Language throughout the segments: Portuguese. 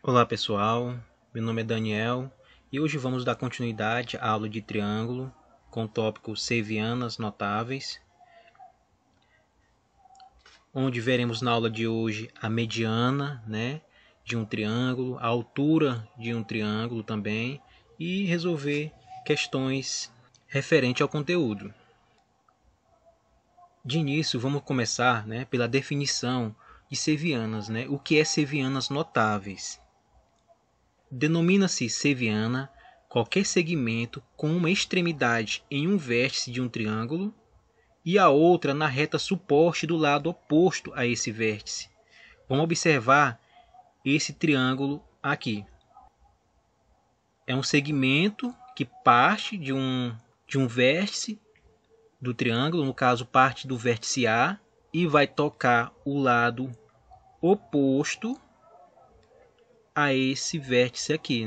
Olá pessoal, meu nome é Daniel e hoje vamos dar continuidade à aula de triângulo com o tópico sevianas notáveis, onde veremos na aula de hoje a mediana, de um triângulo, a altura de um triângulo também e resolver questões referentes ao conteúdo. De início, vamos começar pela definição de sevianas. O que é sevianas notáveis? Denomina-se seviana qualquer segmento com uma extremidade em um vértice de um triângulo e a outra na reta suporte do lado oposto a esse vértice. Vamos observar esse triângulo aqui. É um segmento que parte de um vértice do triângulo, no caso parte do vértice A, e vai tocar o lado oposto a esse vértice aqui,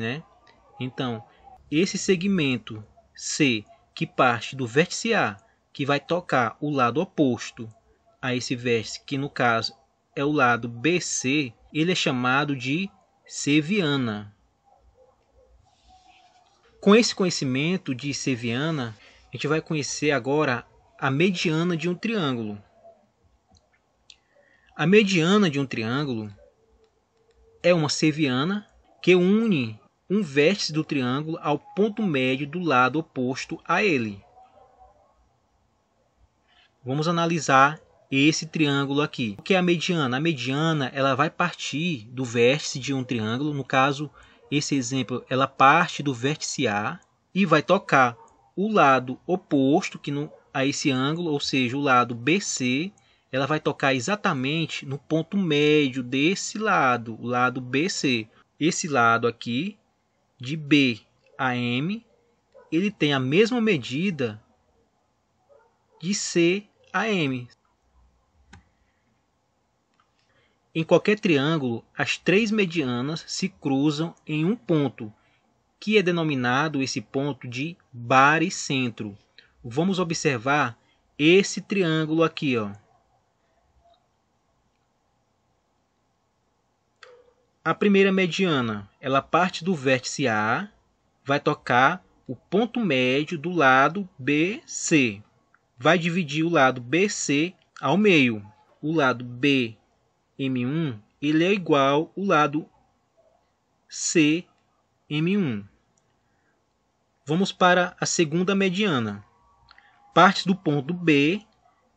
Então, esse segmento C, que parte do vértice A, que vai tocar o lado oposto a esse vértice, que no caso é o lado BC, ele é chamado de seviana. Com esse conhecimento de seviana, a gente vai conhecer agora a mediana de um triângulo. A mediana de um triângulo é uma seviana que une um vértice do triângulo ao ponto médio do lado oposto a ele. Vamos analisar esse triângulo aqui. O que é a mediana? A mediana ela vai partir do vértice de um triângulo. No caso, esse exemplo, ela parte do vértice A e vai tocar o lado oposto a esse ângulo, ou seja, o lado BC. Ela vai tocar exatamente no ponto médio desse lado, o lado BC. Esse lado aqui, de B a M, ele tem a mesma medida de C a M. Em qualquer triângulo, as três medianas se cruzam em um ponto, que é denominado esse ponto de baricentro. Vamos observar esse triângulo aqui, ó. A primeira mediana, ela parte do vértice A, vai tocar o ponto médio do lado BC. Vai dividir o lado BC ao meio. O lado BM1 ele é igual ao lado CM1. Vamos para a segunda mediana. Parte do ponto B,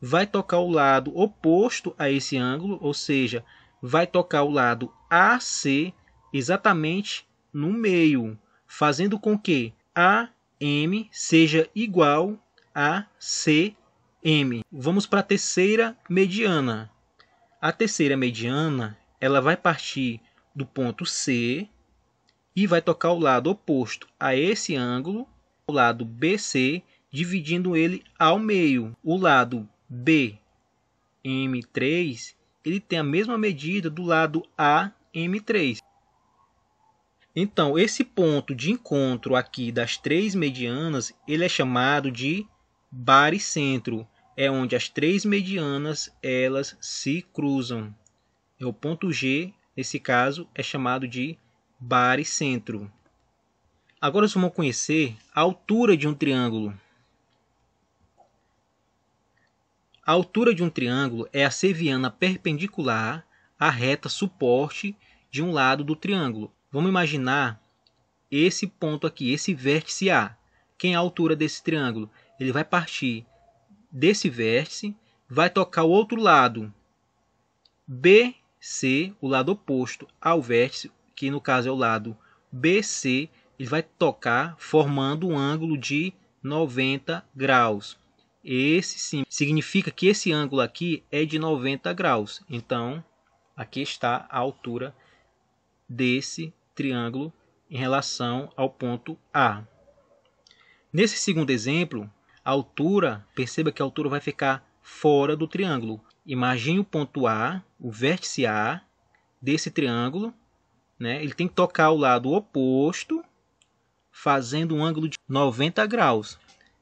vai tocar o lado oposto a esse ângulo, ou seja, vai tocar o lado AC exatamente no meio, fazendo com que AM seja igual a CM. Vamos para a terceira mediana. A terceira mediana ela vai partir do ponto C e vai tocar o lado oposto a esse ângulo, o lado BC, dividindo ele ao meio. O lado BM3 ele tem a mesma medida do lado AM3. Então, esse ponto de encontro aqui das três medianas, ele é chamado de baricentro. É onde as três medianas elas se cruzam. É o ponto G, nesse caso, é chamado de baricentro. Agora nós vamos conhecer a altura de um triângulo. A altura de um triângulo é a seviana perpendicular à reta suporte de um lado do triângulo. Vamos imaginar esse ponto aqui, esse vértice A. Quem é a altura desse triângulo? Ele vai partir desse vértice, vai tocar o outro lado, BC, o lado oposto ao vértice, que no caso é o lado BC, ele vai tocar formando um ângulo de 90 graus. Esse sim significa que esse ângulo aqui é de 90 graus. Então, aqui está a altura desse triângulo em relação ao ponto A. Nesse segundo exemplo, a altura, perceba que a altura vai ficar fora do triângulo. Imagine o ponto A, o vértice A desse triângulo, ele tem que tocar o lado oposto, fazendo um ângulo de 90 graus.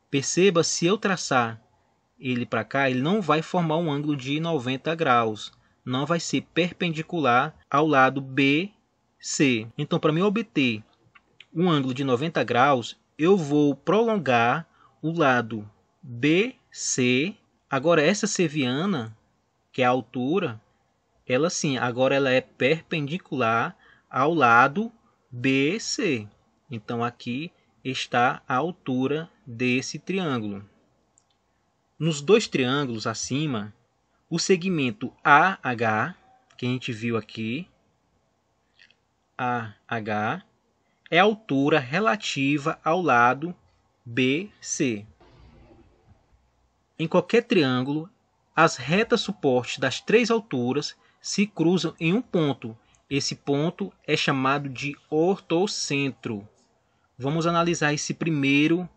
Perceba, se eu traçar ele para cá, ele não vai formar um ângulo de 90 graus. Não vai ser perpendicular ao lado BC. BC. Então, para mim obter um ângulo de 90 graus, eu vou prolongar o lado BC. Agora, essa seviana, que é a altura, ela sim, agora ela é perpendicular ao lado BC. Então, aqui está a altura desse triângulo. Nos dois triângulos acima, o segmento AH, que a gente viu aqui, AH, é a altura relativa ao lado BC. Em qualquer triângulo, as retas suportes das três alturas se cruzam em um ponto. Esse ponto é chamado de ortocentro. Vamos analisar esse primeiro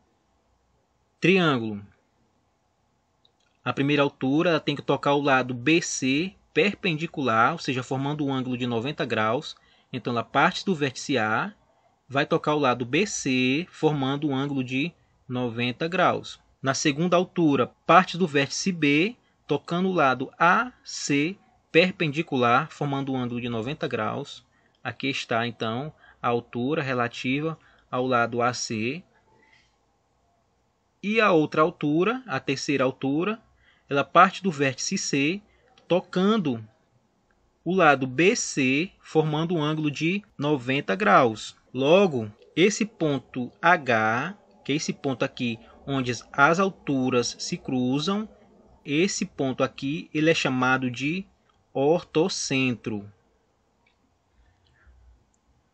triângulo. A primeira altura tem que tocar o lado BC perpendicular, ou seja, formando um ângulo de 90 graus. Então, ela parte do vértice A, vai tocar o lado BC, formando um ângulo de 90 graus. Na segunda altura, parte do vértice B, tocando o lado AC perpendicular, formando um ângulo de 90 graus. Aqui está, então, a altura relativa ao lado AC. E a outra altura, a terceira altura, ela parte do vértice C, tocando o lado BC, formando um ângulo de 90 graus. Logo, esse ponto H, que é esse ponto aqui onde as alturas se cruzam, esse ponto aqui ele é chamado de ortocentro.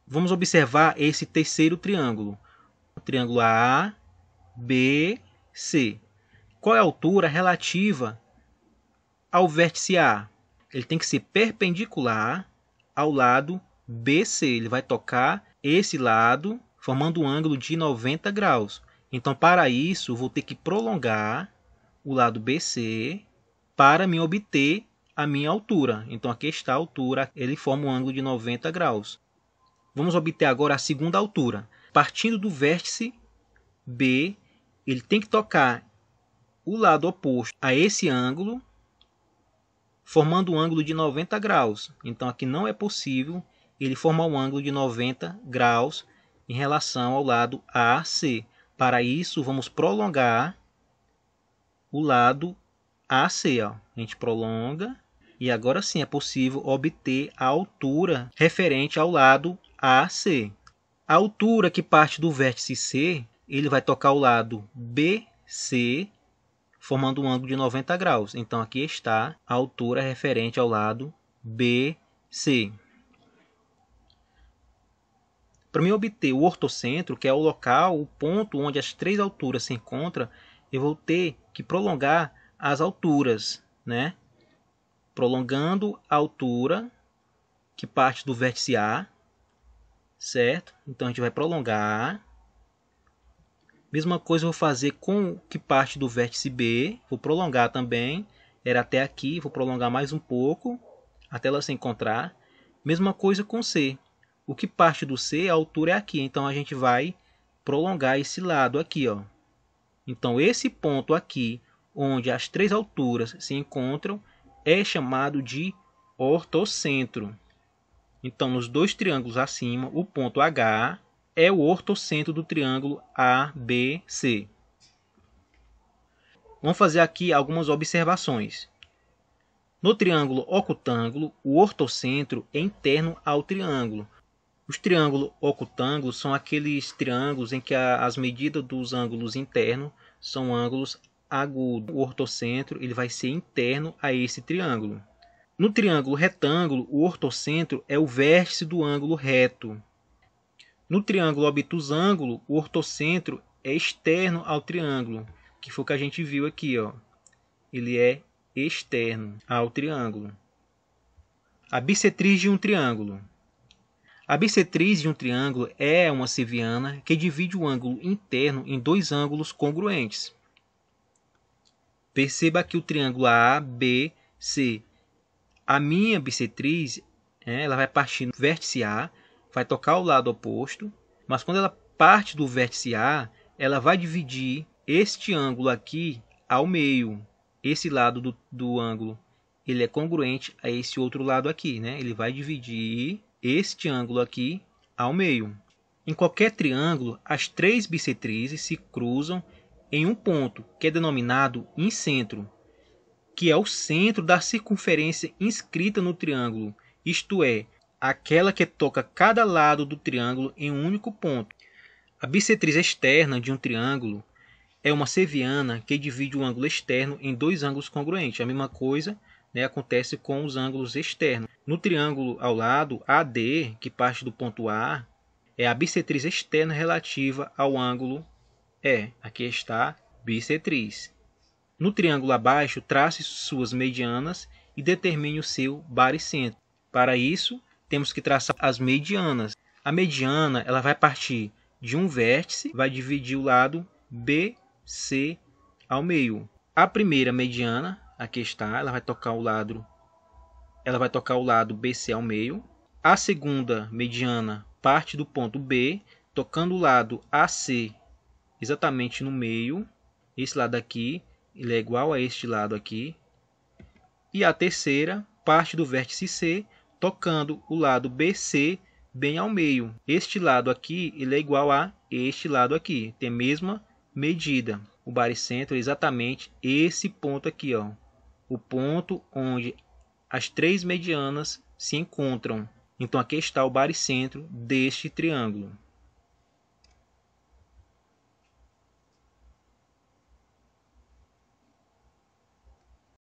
Vamos observar esse terceiro triângulo. O triângulo ABC. Qual é a altura relativa ao vértice A? Ele tem que ser perpendicular ao lado BC. Ele vai tocar esse lado, formando um ângulo de 90 graus. Então, para isso, eu vou ter que prolongar o lado BC para me obter a minha altura. Então, aqui está a altura. Ele forma um ângulo de 90 graus. Vamos obter agora a segunda altura. Partindo do vértice B, ele tem que tocar o lado oposto a esse ângulo, formando um ângulo de 90 graus. Então, aqui não é possível ele formar um ângulo de 90 graus em relação ao lado AC. Para isso, vamos prolongar o lado AC. Ó. A gente prolonga e agora sim é possível obter a altura referente ao lado AC. A altura que parte do vértice C, ele vai tocar o lado BC, formando um ângulo de 90 graus. Então, aqui está a altura referente ao lado BC. Para mim obter o ortocentro, que é o local, o ponto onde as três alturas se encontram, eu vou ter que prolongar as alturas, né? Prolongando a altura que parte do vértice A, certo? Então, a gente vai prolongar. Mesma coisa eu vou fazer com o que parte do vértice B. Vou prolongar também. Era até aqui. Vou prolongar mais um pouco até ela se encontrar. Mesma coisa com C. O que parte do C, a altura é aqui. Então, a gente vai prolongar esse lado aqui. Ó. Então, esse ponto aqui, onde as três alturas se encontram, é chamado de ortocentro. Então, nos dois triângulos acima, o ponto H é o ortocentro do triângulo ABC. Vamos fazer aqui algumas observações. No triângulo ocutângulo, o ortocentro é interno ao triângulo. Os triângulos ocutângulos são aqueles triângulos em que as medidas dos ângulos internos são ângulos agudos. O ortocentro ele vai ser interno a esse triângulo. No triângulo retângulo, o ortocentro é o vértice do ângulo reto. No triângulo obtusângulo, o ortocentro é externo ao triângulo, que foi o que a gente viu aqui. Ó. Ele é externo ao triângulo. A bissetriz de um triângulo. A bissetriz de um triângulo é uma seviana que divide o ângulo interno em dois ângulos congruentes. Perceba aqui o triângulo ABC. A minha bissetriz, ela vai partir do vértice A, vai tocar o lado oposto, mas quando ela parte do vértice A, ela vai dividir este ângulo aqui ao meio. Esse lado do ângulo ele é congruente a esse outro lado aqui. Né? Ele vai dividir este ângulo aqui ao meio. Em qualquer triângulo, as três bissetrizes se cruzam em um ponto que é denominado incentro, que é o centro da circunferência inscrita no triângulo, isto é, aquela que toca cada lado do triângulo em um único ponto. A bissetriz externa de um triângulo é uma seviana que divide o ângulo externo em dois ângulos congruentes. A mesma coisa, né, acontece com os ângulos externos. No triângulo ao lado, AD, que parte do ponto A, é a bissetriz externa relativa ao ângulo E. Aqui está bissetriz. No triângulo abaixo, trace suas medianas e determine o seu baricentro. Para isso, temos que traçar as medianas. A mediana ela vai partir de um vértice, vai dividir o lado BC ao meio. A primeira mediana, aqui está, ela vai tocar o lado BC ao meio. A segunda mediana parte do ponto B, tocando o lado AC exatamente no meio. Esse lado aqui ele é igual a este lado aqui. E a terceira parte do vértice C, tocando o lado BC bem ao meio. Este lado aqui ele é igual a este lado aqui, tem a mesma medida. O baricentro é exatamente esse ponto aqui, ó, o ponto onde as três medianas se encontram. Então aqui está o baricentro deste triângulo.